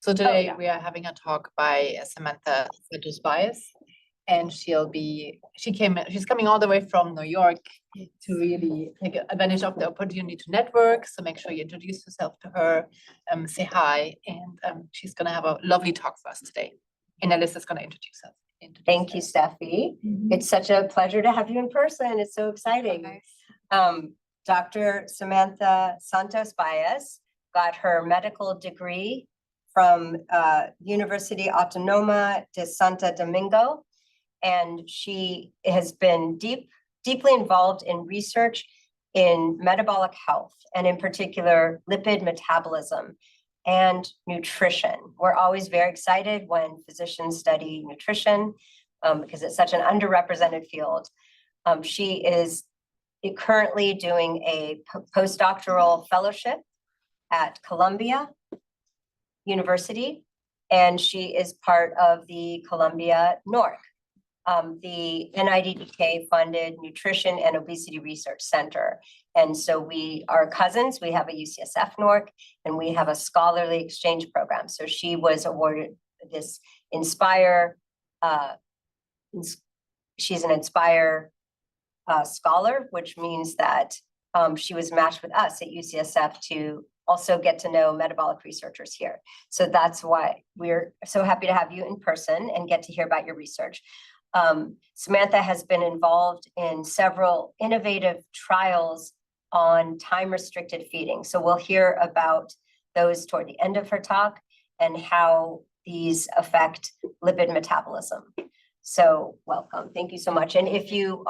So today we are having a talk by Samantha Santos Baez, and she's coming all the way from New York to really take advantage of the opportunity to network. So make sure you introduce yourself to her, say hi, and she's gonna have a lovely talk for us today. And Alyssa's gonna introduce us. Thank you, Steffi. It's such a pleasure to have you in person. It's so exciting. Dr. Samantha Santos Baez got her medical degree from University Autónoma de Santo Domingo, and she has been deeply involved in research in metabolic health, and in particular, lipid metabolism and nutrition. We're always very excited when physicians study nutrition because it's such an underrepresented field. She is currently doing a postdoctoral fellowship at Columbia University, and she is part of the Columbia NORC, the NIDDK funded Nutrition and Obesity Research Center. And so we are cousins. We have a UCSF NORC, and we have a scholarly exchange program. So she was awarded this Inspire, she's an Inspire scholar, which means that she was matched with us at UCSF to also get to know metabolic researchers here. So that's why we're so happy to have you in person and get to hear about your research. Samantha has been involved in several innovative trials on time-restricted feeding. So we'll hear about those toward the end of her talk and how these affect lipid metabolism. So welcome, thank you so much. And if you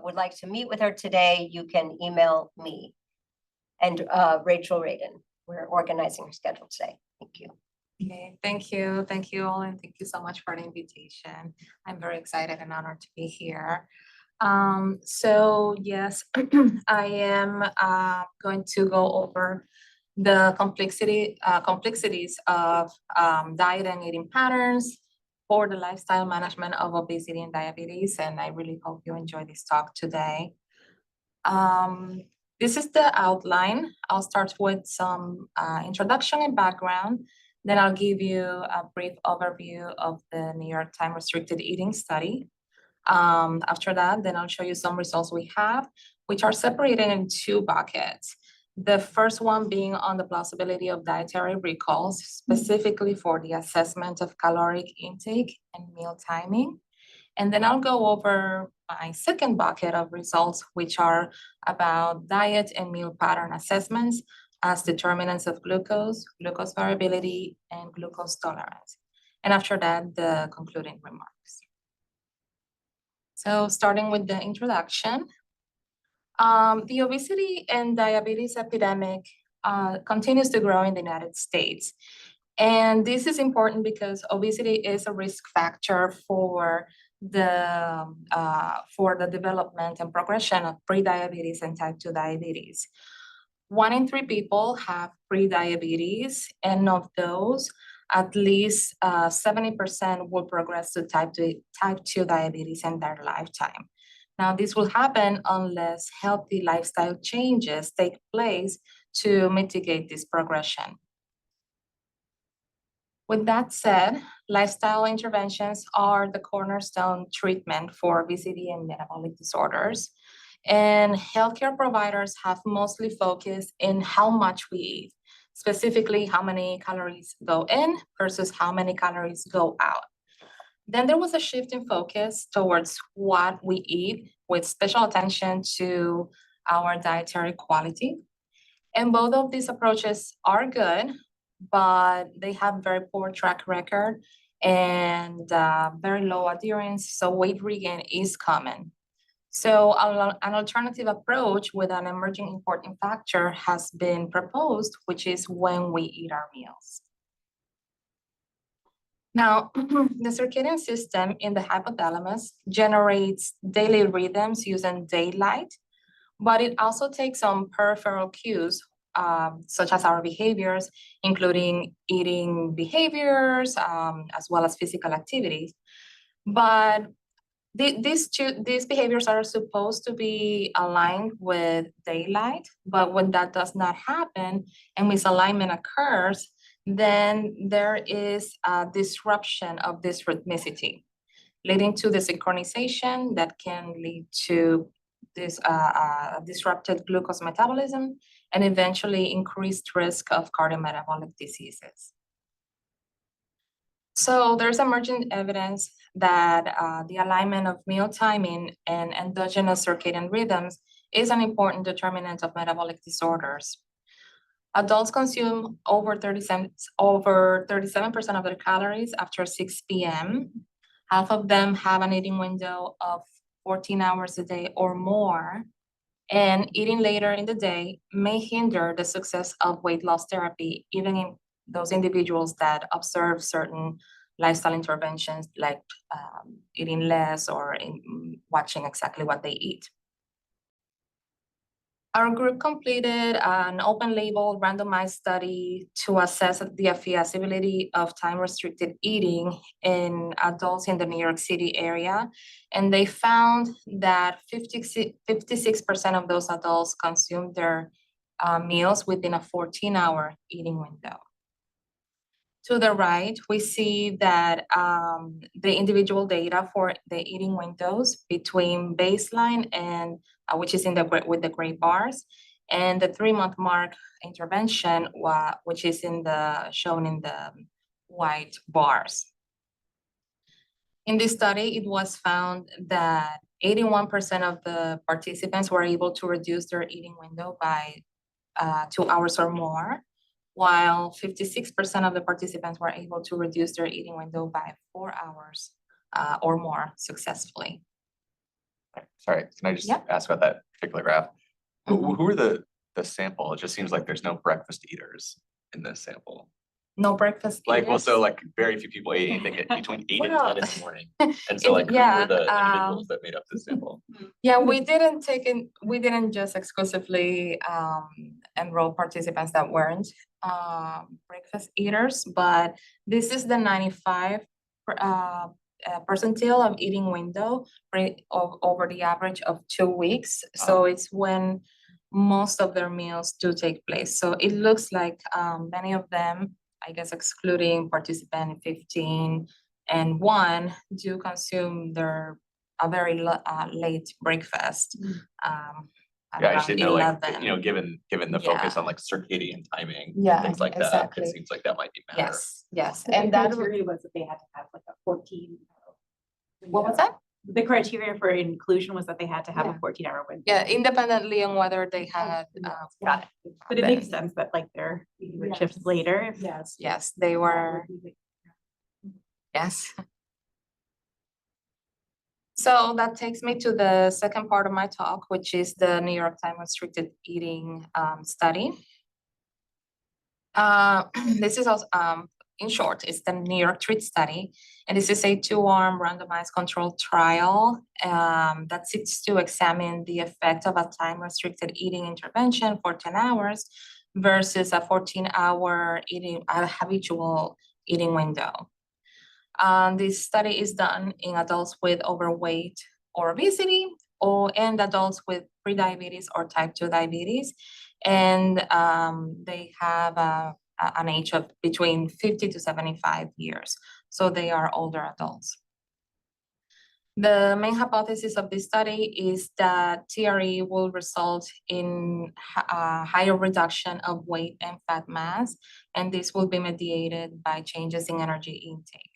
would like to meet with her today, you can email me and Rachel Radin. We're organizing her schedule today. Thank you. Okay, thank you all, and thank you so much for the invitation. I'm very excited and honored to be here. So yes, I am going to go over the complexities of diet and eating patterns for the lifestyle management of obesity and diabetes, and I really hope you enjoy this talk today. This is the outline. I'll start with some introduction and background. Then I'll give you a brief overview of the New York Time Restricted Eating Study. After that, then I'll show you some results we have, which are separated in two buckets. The first one being on the plausibility of dietary recalls, specifically for the assessment of caloric intake and meal timing. And then I'll go over my second bucket of results, which are about diet and meal pattern assessments as determinants of glucose variability, and glucose tolerance. And after that, the concluding remarks. So starting with the introduction, the obesity and diabetes epidemic continues to grow in the United States. And this is important because obesity is a risk factor for the development and progression of prediabetes and type 2 diabetes. 1 in 3 people have prediabetes, and of those, at least 70% will progress to type 2 diabetes in their lifetime. Now, this will happen unless healthy lifestyle changes take place to mitigate this progression. With that said, lifestyle interventions are the cornerstone treatment for obesity and metabolic disorders. And healthcare providers have mostly focused in how much we eat, specifically how many calories go in versus how many calories go out. Then there was a shift in focus towards what we eat, with special attention to our dietary quality. And both of these approaches are good, but they have very poor track record and very low adherence, so weight regain is common. So an alternative approach with an emerging important factor has been proposed, which is when we eat our meals. Now, the circadian system in the hypothalamus generates daily rhythms using daylight, but it also takes on peripheral cues, such as our behaviors, including eating behaviors, as well as physical activities. But these behaviors are supposed to be aligned with daylight, but when that does not happen and misalignment occurs, then there is a disruption of this rhythmicity, leading to the synchronization that can lead to this disrupted glucose metabolism and eventually increased risk of cardiometabolic diseases. So there's emerging evidence that the alignment of meal timing and endogenous circadian rhythms is an important determinant of metabolic disorders. Adults consume over 37% of their calories after 6 p.m. Half of them have an eating window of 14 hours a day or more, and eating later in the day may hinder the success of weight loss therapy, even in those individuals that observe certain lifestyle interventions like eating less or watching exactly what they eat. Our group completed an open label randomized study to assess the feasibility of time-restricted eating in adults in the New York City area. And they found that 56% of those adults consumed their meals within a 14-hour eating window. To the right, we see that the individual data for the eating windows between baseline and which is with the gray bars, and the 3-month mark intervention, which is shown in the white bars. In this study, it was found that 81% of the participants were able to reduce their eating window by 2 hours or more, while 56% of the participants were able to reduce their eating window by 4 hours or more successfully. Sorry, can I just ask about that particular graph? Who are the sample? It just seems like there's no breakfast eaters in this sample. No breakfast eaters? Well, so like very few people ate anything between 8 and 10 in the morning. And so like who Yeah, were the individuals that made up this sample? Yeah, we didn't just exclusively enroll participants that weren't breakfast eaters, but this is the 95 percentile of eating window over the average of 2 weeks. So it's when most of their meals do take place. So it looks like many of them, I guess excluding participant 15 and 1, do consume a very late breakfast. Yeah, I just didn't know, like, 11. you know, given the focus on like circadian timing, Yeah, things like exactly. that, it seems like that might be matter. Yes, And and the that, criteria was that they had to have like a 14. what was that? The criteria for inclusion was that they had to have Yeah. a 14-hour window. Yeah, independently on whether they had. Got it. But it makes sense that like they're eating their shifts later. Yes. Yes, they were, yes. So that takes me to the second part of my talk, which is the New York Time Restricted Eating study. This is also, in short, it's the New York Treat Study, and this is a 2-arm randomized controlled trial that seeks to examine the effect of a time-restricted eating intervention for 10 hours versus a 14-hour habitual eating window. This study is done in adults with overweight or obesity, and adults with prediabetes or type 2 diabetes, and they have an age of between 50 to 75 years, so they are older adults. The main hypothesis of this study is that TRE will result in a higher reduction of weight and fat mass, and this will be mediated by changes in energy intake.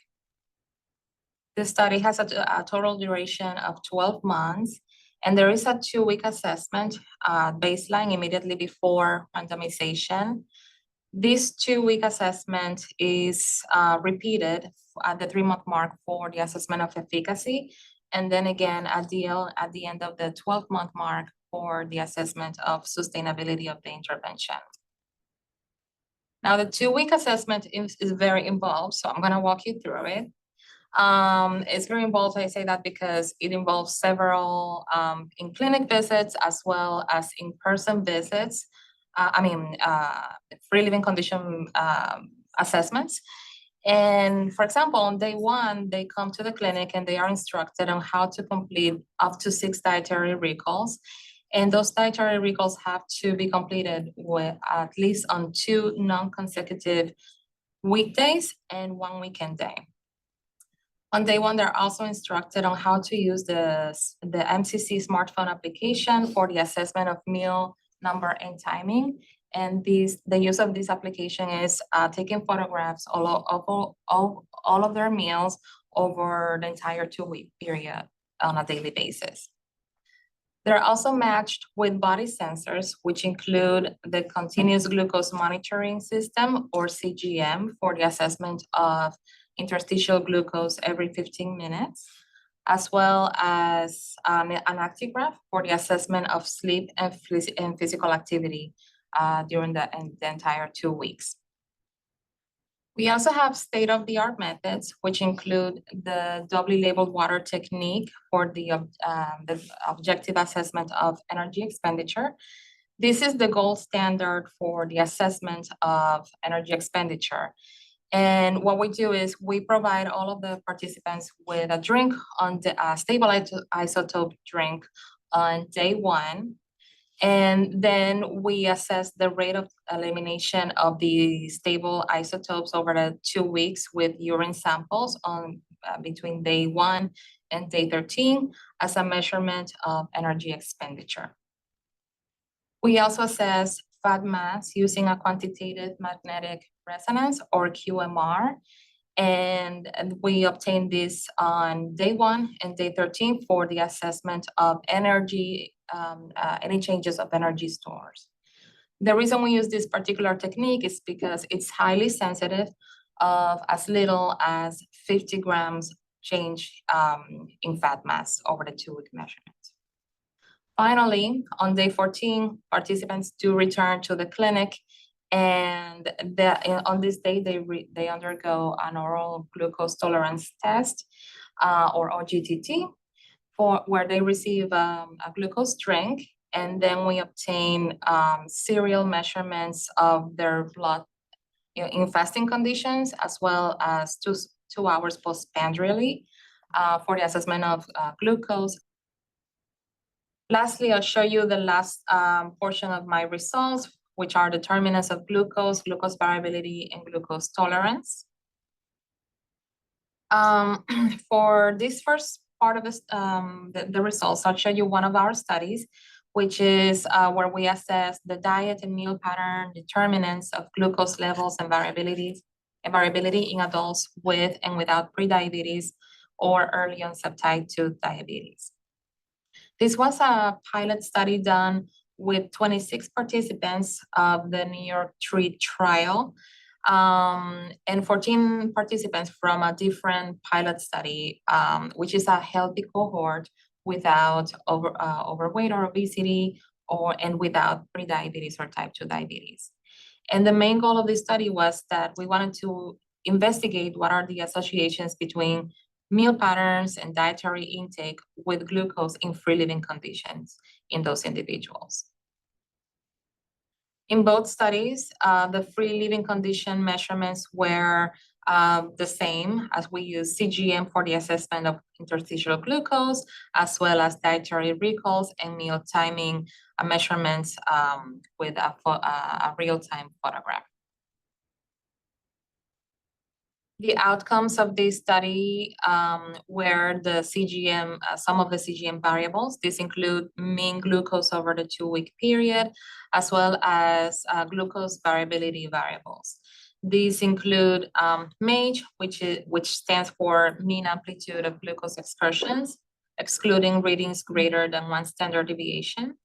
The study has a total duration of 12 months, and there is a 2-week assessment baseline immediately before randomization. This 2-week assessment is repeated at the 3-month mark for the assessment of efficacy, and then again at the end of the 12-month mark for the assessment of sustainability of the intervention. Now, the 2-week assessment is very involved, so I'm going to walk you through it. It's very involved, I say that because it involves several in-clinic visits as well as in-person visits. Free living condition assessments. And for example, on day 1, they come to the clinic and they are instructed on how to complete up to 6 dietary recalls. And those dietary recalls have to be completed with at least on 2 non-consecutive weekdays and 1 weekend day. On day 1, they're also instructed on how to use the MCC smartphone application for the assessment of meal number and timing. And the use of this application is taking photographs all of their meals over the entire 2-week period on a daily basis. They're also matched with body sensors, which include the continuous glucose monitoring system, or CGM, for the assessment of interstitial glucose every 15 minutes, as well as an actigraph for the assessment of sleep and physical activity during the entire 2 weeks. We also have state-of-the-art methods, which include the doubly labeled water technique for the objective assessment of energy expenditure. This is the gold standard for the assessment of energy expenditure. And what we do is we provide all of the participants with a drink on the stable isotope drink on day 1. And then we assess the rate of elimination of the stable isotopes over the 2 weeks with urine samples on between day 1 and day 13 as a measurement of energy expenditure. We also assess fat mass using a quantitative magnetic resonance, or QMR, and we obtain this on day 1 and day 13 for the assessment of energy, any changes of energy stores. The reason we use this particular technique is because it's highly sensitive of as little as 50 grams change in fat mass over the 2-week measurement. Finally, on day 14, participants do return to the clinic, and on this day, they undergo an oral glucose tolerance test, or OGTT, where they receive a glucose drink, and then we obtain serial measurements of their blood in fasting conditions, as well as 2 hours postprandially for the assessment of glucose. Lastly, I'll show you the last portion of my results, which are determinants of glucose, glucose variability, and glucose tolerance. For this first part of the results, I'll show you one of our studies, which is where we assess the diet and meal pattern determinants of glucose levels and variability in adults with and without prediabetes or early onset type 2 diabetes. This was a pilot study done with 26 participants of the New York Treat trial, and 14 participants from a different pilot study, which is a healthy cohort without overweight or obesity, and without prediabetes or type 2 diabetes. And the main goal of this study was that we wanted to investigate what are the associations between meal patterns and dietary intake with glucose in free living conditions in those individuals. In both studies, the free living condition measurements were the same, as we use CGM for the assessment of interstitial glucose, as well as dietary recalls and meal timing measurements with a real-time photograph. The outcomes of this study were the CGM, some of the CGM variables. These include mean glucose over the 2-week period, as well as glucose variability variables. These include MAGE, which stands for mean amplitude of glucose excursions, excluding readings greater than 1 standard deviation.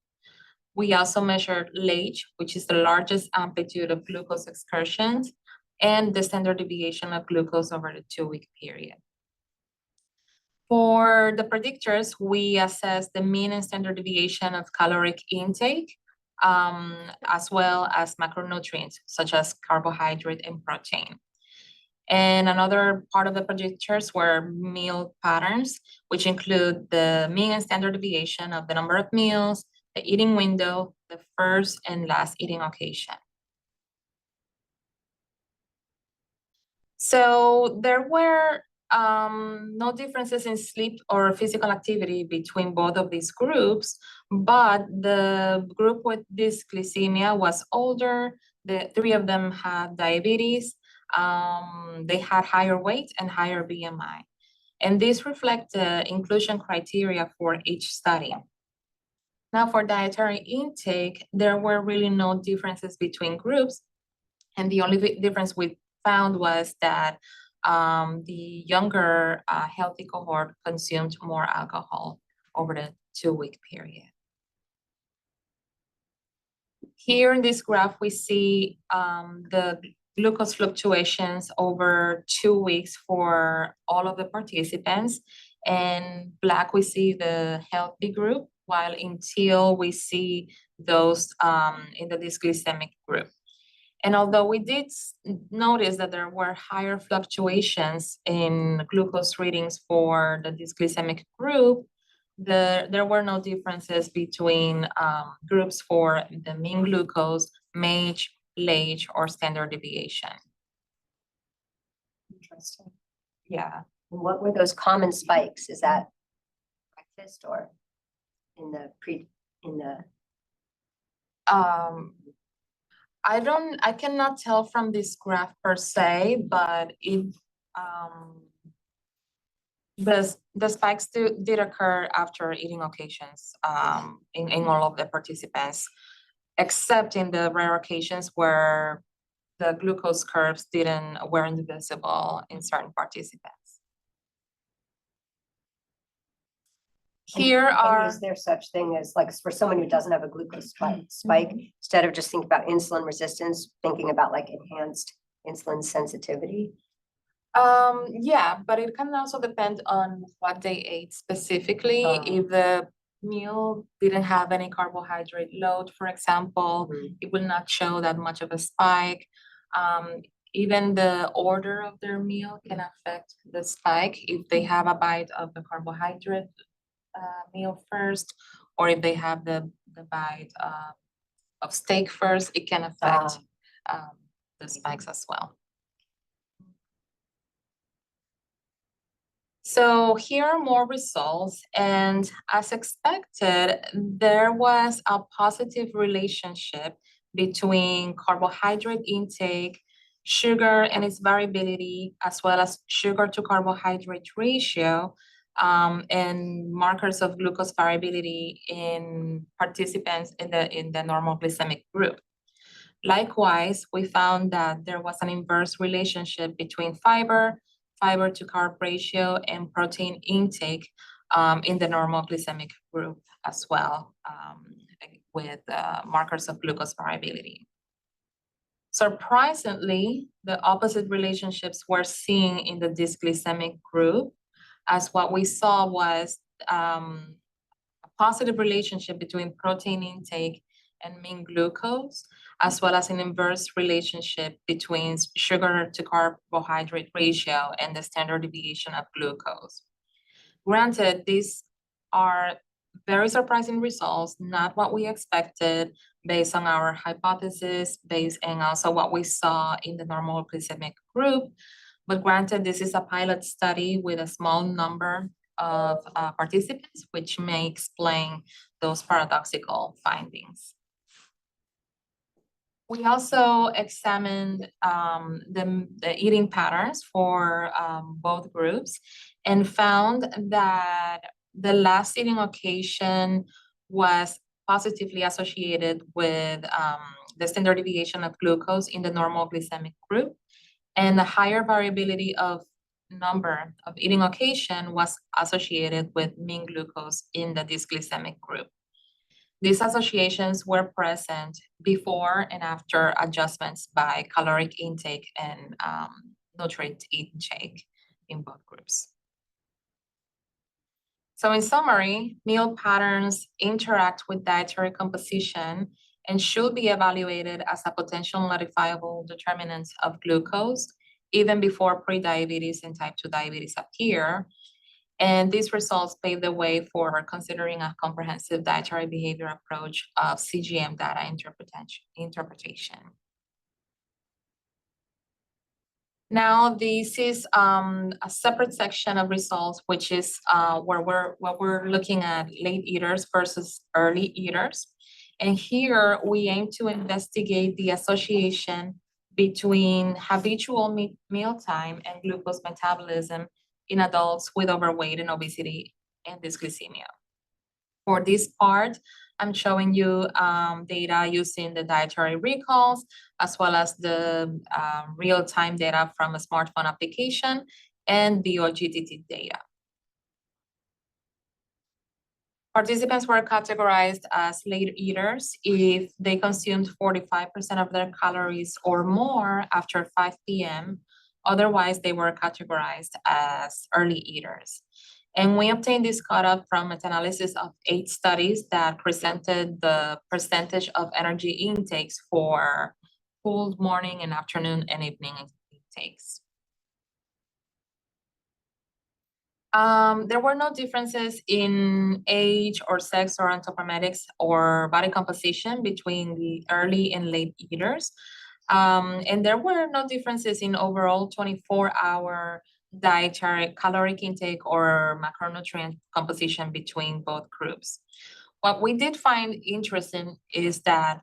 We also measured LAGE, which is the largest amplitude of glucose excursions, and the standard deviation of glucose over the 2-week period. For the predictors, we assess the mean and standard deviation of caloric intake, as well as macronutrients, such as carbohydrate and protein. And another part of the predictors were meal patterns, which include the mean and standard deviation of the number of meals, the eating window, the first and last eating occasion. So there were no differences in sleep or physical activity between both of these groups, but the group with dysglycemia was older. The 3 of them had diabetes, They had higher weight and higher BMI. And these reflect the inclusion criteria for each study. Now for dietary intake, there were really no differences between groups. And the only difference we found was that the younger healthy cohort consumed more alcohol over the 2-week period. Here in this graph, we see the glucose fluctuations over 2 weeks for all of the participants. In black, we see the healthy group, while in teal, we see those in the dysglycemic group. And although we did notice that there were higher fluctuations in glucose readings for the dysglycemic group, there were no differences between groups for the mean glucose, MAGE, LAGE, or standard deviation. Interesting. Yeah. And what were those common spikes? Is that breakfast or in the I cannot tell from this graph per se, but the spikes did occur after eating occasions in all of the participants, except in the rare occasions where the glucose curves weren't visible in certain participants. Here are. Is there such thing as, like, for someone who doesn't have a glucose spike, instead of just thinking about insulin resistance, thinking about like enhanced insulin sensitivity? Yeah, but it can also depend on what they ate specifically. If the meal didn't have any carbohydrate load, for example, it will not show that much of a spike. Even the order of their meal can affect the spike. If they have a bite of the carbohydrate meal first, or if they have the bite of steak first, it can affect the spikes as well. So here are more results, and as expected, there was a positive relationship between carbohydrate intake, sugar and its variability, as well as sugar to carbohydrate ratio, and markers of glucose variability in participants in the normal glycemic group. Likewise, we found that there was an inverse relationship between fiber to carb ratio, and protein intake in the normal glycemic group as well, with markers of glucose variability. Surprisingly, the opposite relationships were seen in the dysglycemic group, as what we saw was a positive relationship between protein intake and mean glucose, as well as an inverse relationship between sugar to carbohydrate ratio and the standard deviation of glucose. Granted, these are very surprising results, not what we expected based on our hypothesis, and also what we saw in the normal glycemic group. But granted, this is a pilot study with a small number of participants, which may explain those paradoxical findings. We also examined the eating patterns for both groups and found that the last eating occasion was positively associated with the standard deviation of glucose in the normal glycemic group, and the higher variability of number of eating occasion was associated with mean glucose in the dysglycemic group. These associations were present before and after adjustments by caloric intake and nutrient intake in both groups. So in summary, meal patterns interact with dietary composition and should be evaluated as a potential modifiable determinant of glucose even before prediabetes and type 2 diabetes appear. And these results pave the way for considering a comprehensive dietary behavior approach of CGM data interpretation. Now, this is a separate section of results, which is where we're looking at late eaters versus early eaters. And here we aim to investigate the association between habitual mealtime and glucose metabolism in adults with overweight and obesity and dysglycemia. For this part, I'm showing you data using the dietary recalls, as well as the real-time data from a smartphone application and the OGTT data. Participants were categorized as late eaters if they consumed 45% of their calories or more after 5 p.m. Otherwise, they were categorized as early eaters. And we obtained this cutoff from meta-analysis of 8 studies that presented the percentage of energy intakes for full morning and afternoon and evening intakes. There were no differences in age or sex or anthropometics or body composition between the early and late eaters. And there were no differences in overall 24-hour dietary caloric intake or macronutrient composition between both groups. What we did find interesting is that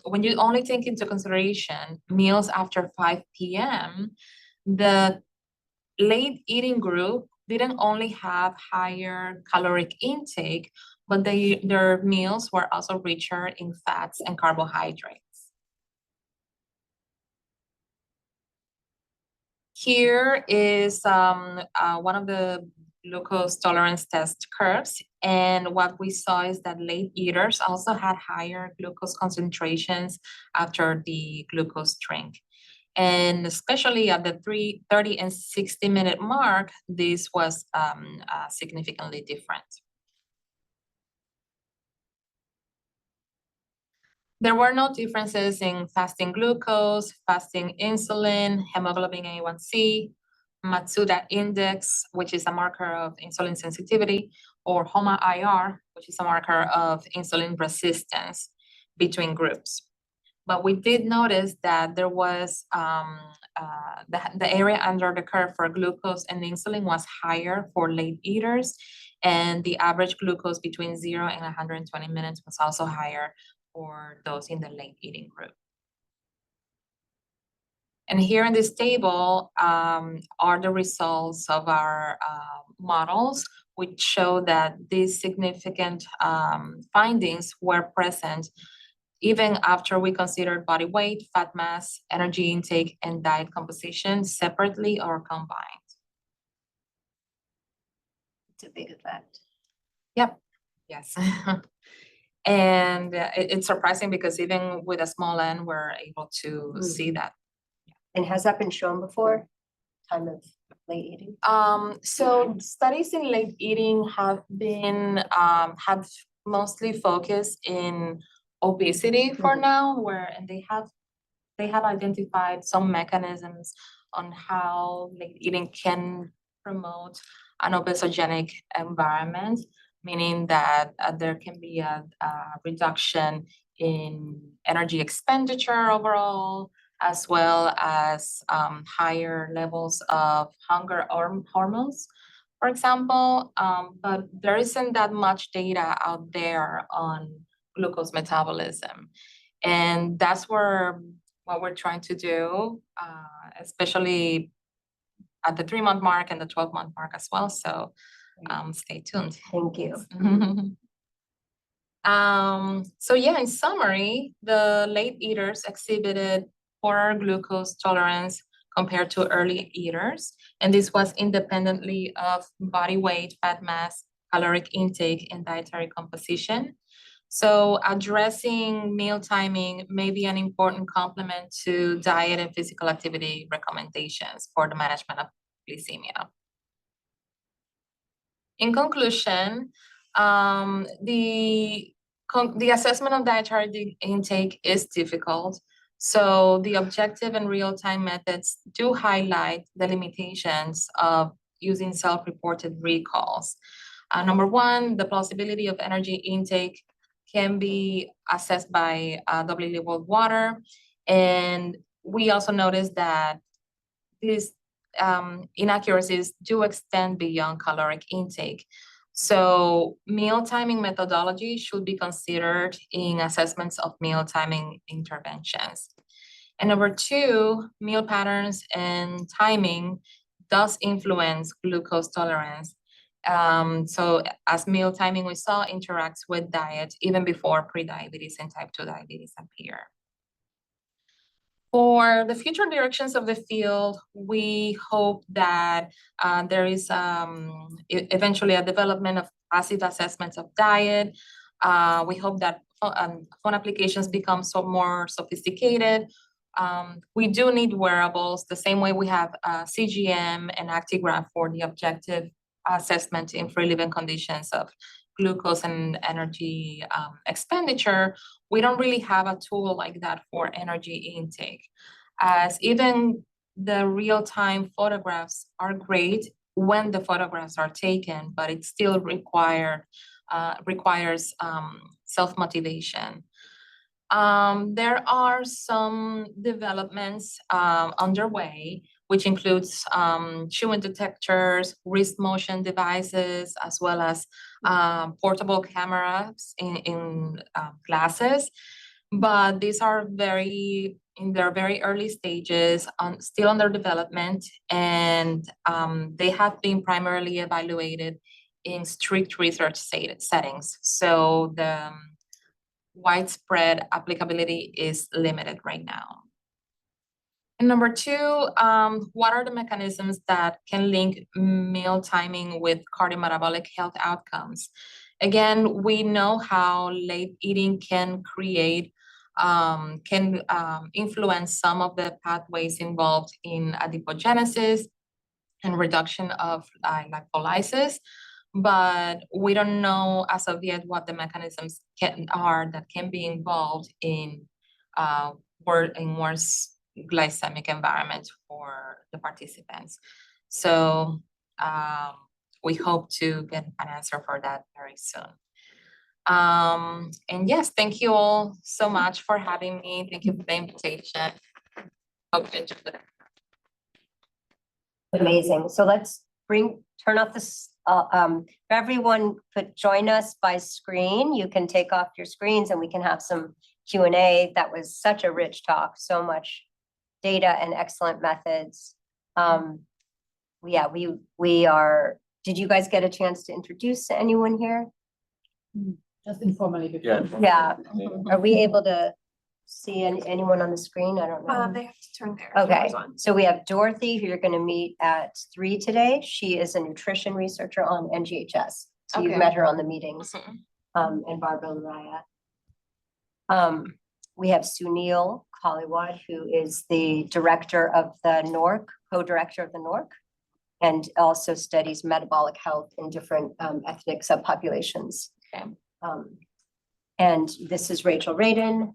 when you only take into consideration meals after 5 p.m., the late eating group didn't only have higher caloric intake, but their meals were also richer in fats and carbohydrates. Here is one of the glucose tolerance test curves. And what we saw is that late eaters also had higher glucose concentrations after the glucose drink. And especially at the 30 and 60-minute mark, this was significantly different. There were no differences in fasting glucose, fasting insulin, hemoglobin A1C, Matsuda index, which is a marker of insulin sensitivity, or HOMA-IR, which is a marker of insulin resistance between groups. But we did notice that there was the area under the curve for glucose and insulin was higher for late eaters, and the average glucose between 0 and 120 minutes was also higher for those in the late eating group. And here in this table are the results of our models, which show that these significant findings were present even after we considered body weight, fat mass, energy intake, and diet composition separately or combined. It's a big effect. Yep, yes. And it's surprising because even with a small n, we're able to see that. And has that been shown before? Time of late eating? So studies in late eating have been, have mostly focused in obesity for now, and they have identified some mechanisms on how late eating can promote an obesogenic environment, meaning that there can be a reduction in energy expenditure overall, as well as higher levels of hunger hormones, for example. But there isn't that much data out there on glucose metabolism. And that's what we're trying to do, especially at the 3-month mark and the 12-month mark as well. So stay tuned. Thank you. So yeah, in summary, the late eaters exhibited poorer glucose tolerance compared to early eaters. And this was independently of body weight, fat mass, caloric intake, and dietary composition. So addressing meal timing may be an important complement to diet and physical activity recommendations for the management of glycemia. In conclusion, the assessment of dietary intake is difficult. So the objective and real-time methods do highlight the limitations of using self-reported recalls. Number one, the plausibility of energy intake can be assessed by doubly labeled water. And we also noticed that these inaccuracies do extend beyond caloric intake. So meal timing methodology should be considered in assessments of meal timing interventions. And number two, meal patterns and timing does influence glucose tolerance. So as meal timing we saw interacts with diet even before prediabetes and type 2 diabetes appear. For the future directions of the field, we hope that there is eventually a development of passive assessments of diet. We hope that phone applications become more sophisticated. We do need wearables the same way we have CGM and Actigraph for the objective assessment in free living conditions of glucose and energy expenditure. We don't really have a tool like that for energy intake, as even the real-time photographs are great when the photographs are taken, but it still requires self-motivation. There are some developments underway, which includes chewing detectors, wrist motion devices, as well as portable cameras in glasses. But these are in their very early stages, still under development, and they have been primarily evaluated in strict research settings. So the widespread applicability is limited right now. And number two, what are the mechanisms that can link meal timing with cardiometabolic health outcomes? Again, we know how late eating can influence some of the pathways involved in adipogenesis and reduction of lipolysis, but we don't know as of yet what the mechanisms that can be involved in worse glycemic environment for the participants. So we hope to get an answer for that very soon. And yes, thank you all so much for having me. Thank you for the invitation. Hope you enjoyed it. Amazing. So let's turn off this. Everyone could join us by screen. You can take off your screens and we can have some Q&A. That was such a rich talk, so much data and excellent methods. Yeah, we are, did you guys get a chance to introduce anyone here? Just informally before. Yeah. Are we able to see anyone on the screen? I don't know. They have to turn their Okay, cameras on. so we have Dorothy, who you're going to meet at 3 today. She is a nutrition researcher on NGHS. So you've Okay. met her on the meetings. And Barbara Luraya. We have Sunil Kaliwad, who is the director of the NORC, co-director of the NORC, and also studies metabolic health in different ethnic subpopulations. Okay. And this is Rachel Radin.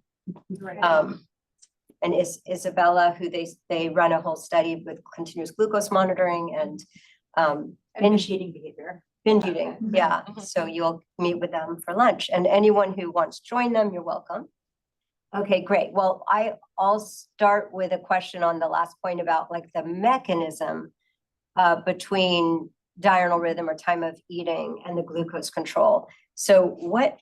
And Isabella, who they run a whole study with continuous glucose monitoring and Binge eating behavior. binge eating. Yeah, so you'll meet with them for lunch, and anyone who wants to join them, you're welcome. Okay, great. Well, I'll start with a question on the last point about like the mechanism between diurnal rhythm or time of eating and the glucose control. So what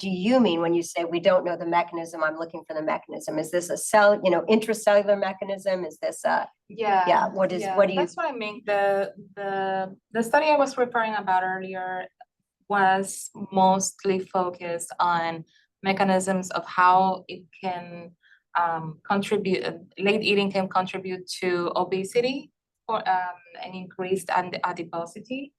do you mean when you say we don't know the mechanism? I'm looking for the mechanism. Is this a intracellular mechanism? Is this what do you? That's what I mean. The study I was referring about earlier was mostly focused on mechanisms of how it can contribute, late eating can contribute to obesity or and increased adiposity.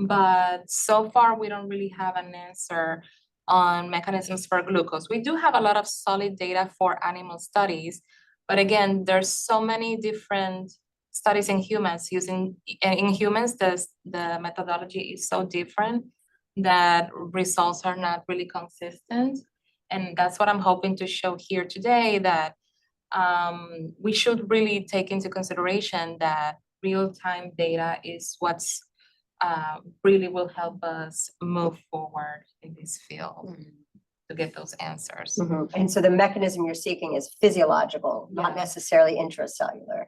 But so far, we don't really have an answer on mechanisms for glucose. We do have a lot of solid data for animal studies, but again, there's so many different studies in humans the methodology is so different that results are not really consistent. And that's what I'm hoping to show here today, that we should really take into consideration that real-time data is what's really will help us move forward in this field to get those answers. And so the mechanism you're seeking is physiological, not necessarily intracellular.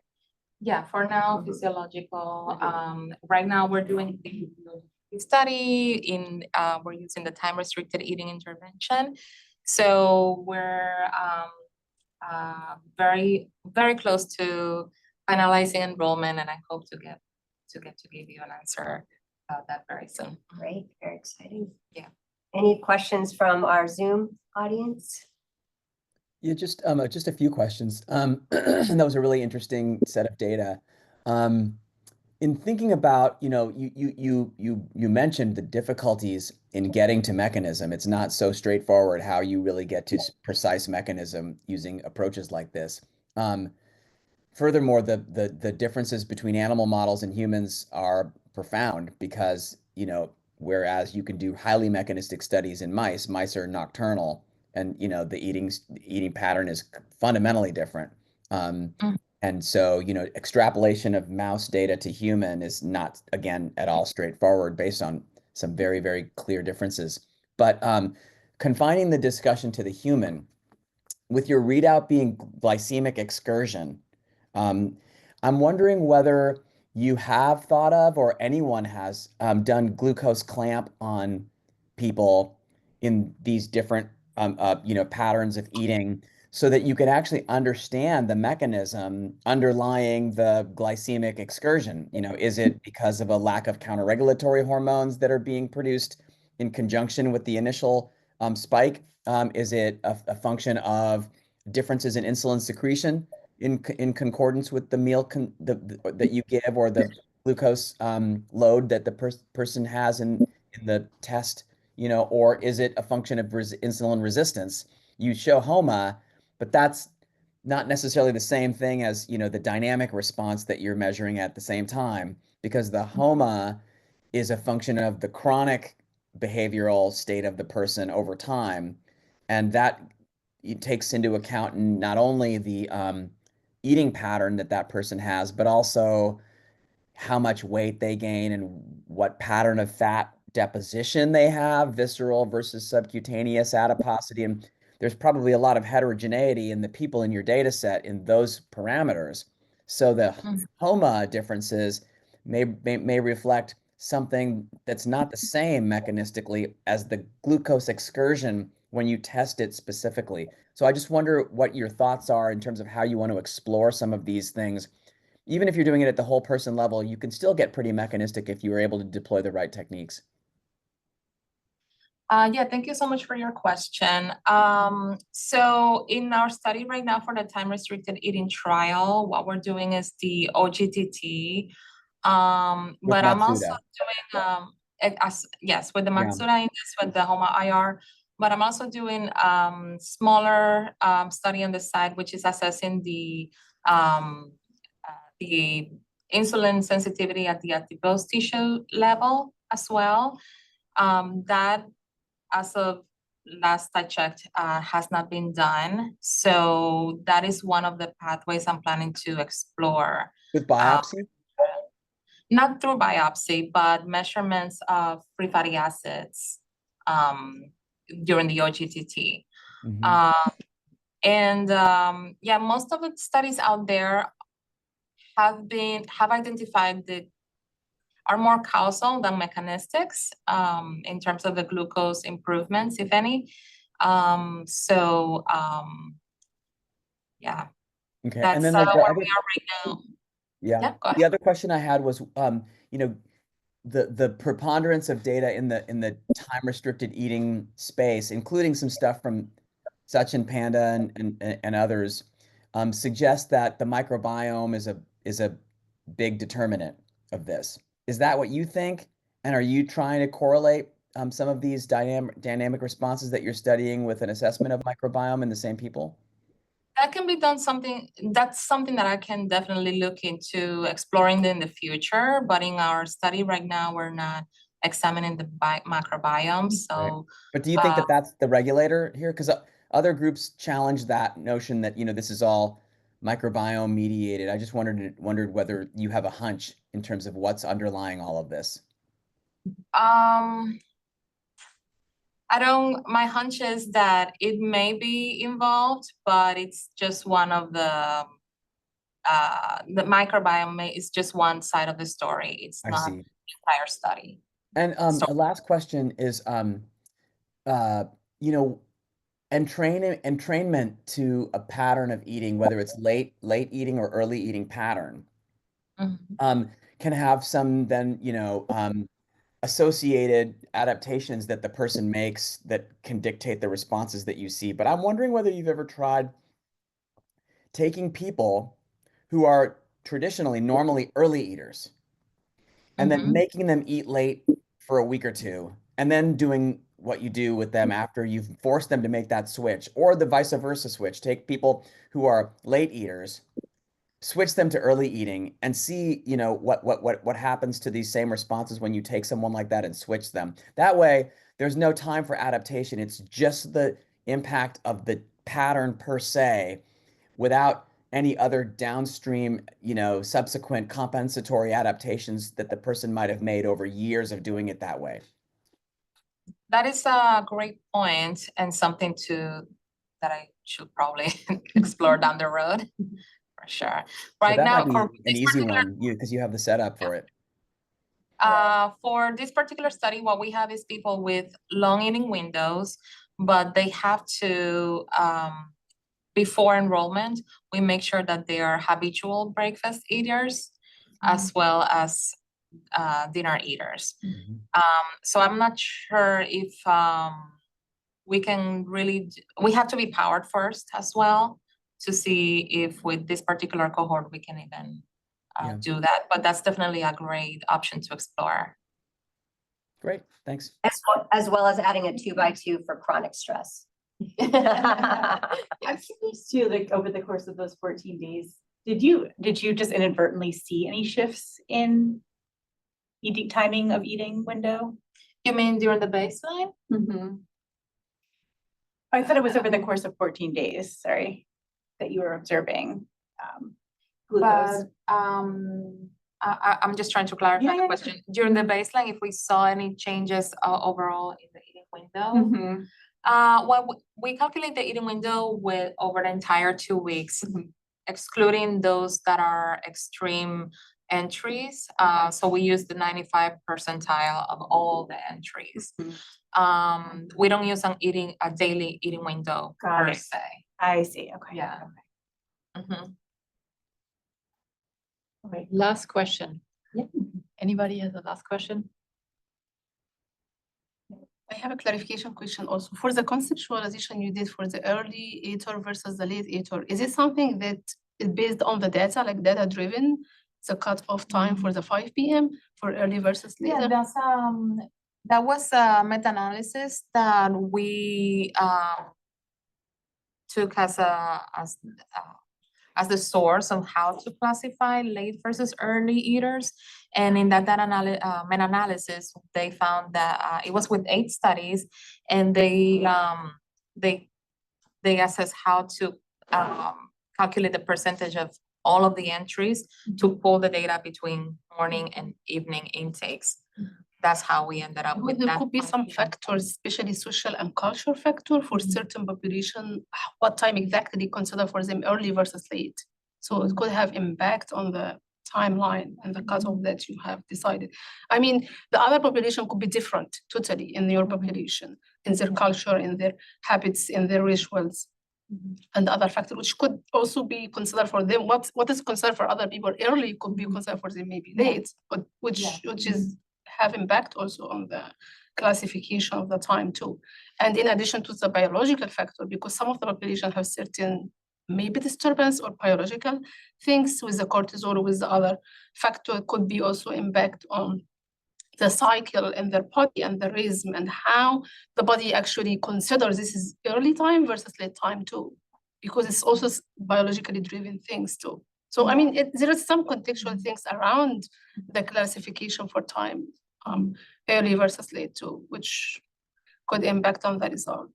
Yeah, for now, physiological. Right now, we're doing the study we're using the time-restricted eating intervention. So we're very close to finalizing enrollment, and I hope to give you an answer about that very soon. Great, very exciting. Yeah. Any questions from our Zoom audience? Yeah, just a few questions. That was a really interesting set of data. In thinking about, you mentioned the difficulties in getting to mechanism. It's not so straightforward how you really get to precise mechanism using approaches like this. Furthermore, the differences between animal models and humans are profound because, whereas you can do highly mechanistic studies in mice are nocturnal, and the eating pattern is fundamentally different. And so, extrapolation of mouse data to human is not, again, at all straightforward based on some very, very clear differences. But confining the discussion to the human, with your readout being glycemic excursion, I'm wondering whether you have thought of, or anyone has done glucose clamp on people in these different patterns of eating, so that you can actually understand the mechanism underlying the glycemic excursion. Is it because of a lack of counter-regulatory hormones that are being produced in conjunction with the initial spike? Is it a function of differences in insulin secretion in concordance with the meal that you give, or the glucose load that the person has in the test? Or is it a function of insulin resistance? You show HOMA, but that's not necessarily the same thing as the dynamic response that you're measuring at the same time, because the HOMA is a function of the chronic behavioral state of the person over time, and that it takes into account not only the eating pattern that person has, but also how much weight they gain and what pattern of fat deposition they have, visceral versus subcutaneous adiposity. And there's probably a lot of heterogeneity in the people in your data set in those parameters. So the HOMA differences may reflect something that's not the same mechanistically as the glucose excursion when you test it specifically. So I just wonder what your thoughts are in terms of how you want to explore some of these things. Even if you're doing it at the whole person level, you can still get pretty mechanistic if you were able to deploy the right techniques. Yeah, thank you so much for your question. So in our study right now for the time-restricted eating trial, what we're doing is the OGTT, but I'm also doing, yes, with the Matsuda index, with the HOMA IR, but I'm also doing smaller study on the side, which is assessing the insulin sensitivity at the adipose tissue level as well. That, as of last I checked, has not been done. So that is one of the pathways I'm planning to explore. With biopsy? Not through biopsy, but measurements of free fatty acids during the OGTT. Yeah, most of the studies out there have identified are more causal than mechanistics in terms of the glucose improvements, if any. Yeah. Okay. That's and then where we are right now. Yeah. The other question I had was, the preponderance of data in the time-restricted eating space, including some stuff from Sachin Panda and others, suggests that the microbiome is a big determinant of this. Is that what you think? And are you trying to correlate some of these dynamic responses that you're studying with an assessment of microbiome in the same people? That can be done that's something that I can definitely look into exploring in the future, but in our study right now, we're not examining the microbiome. So, right. But do you think that that's the regulator here? Because other groups challenge that notion that, this is all microbiome mediated. I just wondered whether you have a hunch in terms of what's underlying all of this. My hunch is that it may be involved, but it's just one of the microbiome is just one side of the story. It's not the entire study. And a last question is, entrainment to a pattern of eating, whether it's late eating or early eating pattern, can have some then, associated adaptations that the person makes that can dictate the responses that you see. But I'm wondering whether you've ever tried taking people who are normally early eaters, and then making them eat late for a week or two, and then doing what you do with them after you've forced them to make that switch, or the vice versa switch. Take people who are late eaters, switch them to early eating, and see, what happens to these same responses when you take someone like that and switch them. That way, there's no time for adaptation. It's just the impact of the pattern per se, without any other downstream, subsequent compensatory adaptations that the person might have made over years of doing it that way. That is a great point, and something that I should probably explore down the road, for sure. Right that now, might for be an easy one, because you have the setup for it. For this particular study, what we have is people with long eating windows, but they have to, before enrollment, we make sure that they are habitual breakfast eaters as well as dinner eaters. So I'm not sure if we can really, we have to be powered first as well to see if with this particular cohort we can even do that. But that's definitely a great option to explore. Great, thanks. As well as adding a 2x2 for chronic stress. I'm curious too, like over the course of those 14 days, did you just inadvertently see any shifts in eating timing of eating window? You mean during the baseline? I thought it was over the course of 14 days, sorry, that you were observing glucose. But I'm just trying to clarify the question. During the baseline, if we saw any changes overall in the eating window, well, we calculate the eating window with over the entire 2 weeks, excluding those that are extreme entries. So we use the 95th percentile of all the entries. We don't use a daily eating window per se. I see. Okay. Yeah. Okay, last question. Anybody has a last question? I have a clarification question also. For the conceptualization you did for the early eater versus the late eater, is it something that is based on the data, like data driven, the cutoff time for the 5 p.m. for early versus later? Yeah, that was a meta-analysis that we took as the source of how to classify late versus early eaters. And in that meta-analysis, they found that it was with 8 studies, and they assessed how to calculate the percentage of all of the entries to pull the data between morning and evening intakes. That's how we ended up with that. There could be some factors, especially social and cultural factor for certain population, what time exactly consider for them early versus late. So it could have impact on the timeline and the cutoff that you have decided. I mean, the other population could be different totally in your population, in their culture, in their habits, in their rituals, and the other factor, which could also be considered for them. What is considered for other people early could be considered for them maybe late, but which is have impact also on the classification of the time too. And in addition to the biological factor, because some of the population have certain maybe disturbance or biological things with the cortisol or with the other factor, could be also impact on the cycle and their body and the rhythm and how the body actually considers this is early time versus late time too, because it's also biologically driven things too. So I mean, there is some contextual things around the classification for time, early versus late too, which could impact on the result.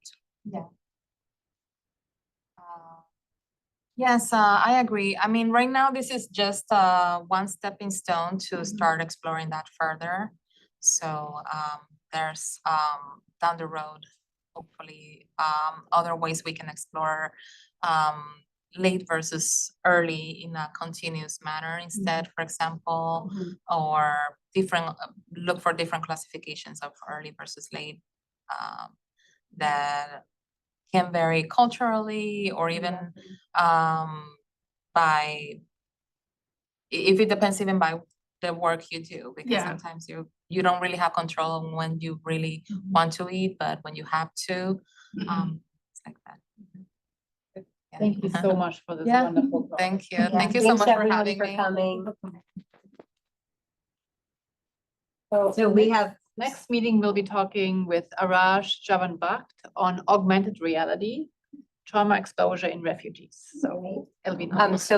Yes, I agree. I mean, right now, this is just one stepping stone to start exploring that further. So there's down the road, hopefully, other ways we can explore late versus early in a continuous manner instead, for example, or look for different classifications of early versus late that can vary culturally or even by, if it depends even by the work you do, because Yeah. sometimes you don't really have control on when you really want to eat, but when you have to, it's like that. Yeah. Thank you so much for this Yeah. wonderful talk. Thank you. Yeah, Thank you so thanks much for everyone having for me. coming. So we have, Next meeting, we'll be talking with Arash Javanbakht on augmented reality, trauma exposure in refugees. So it'll be. so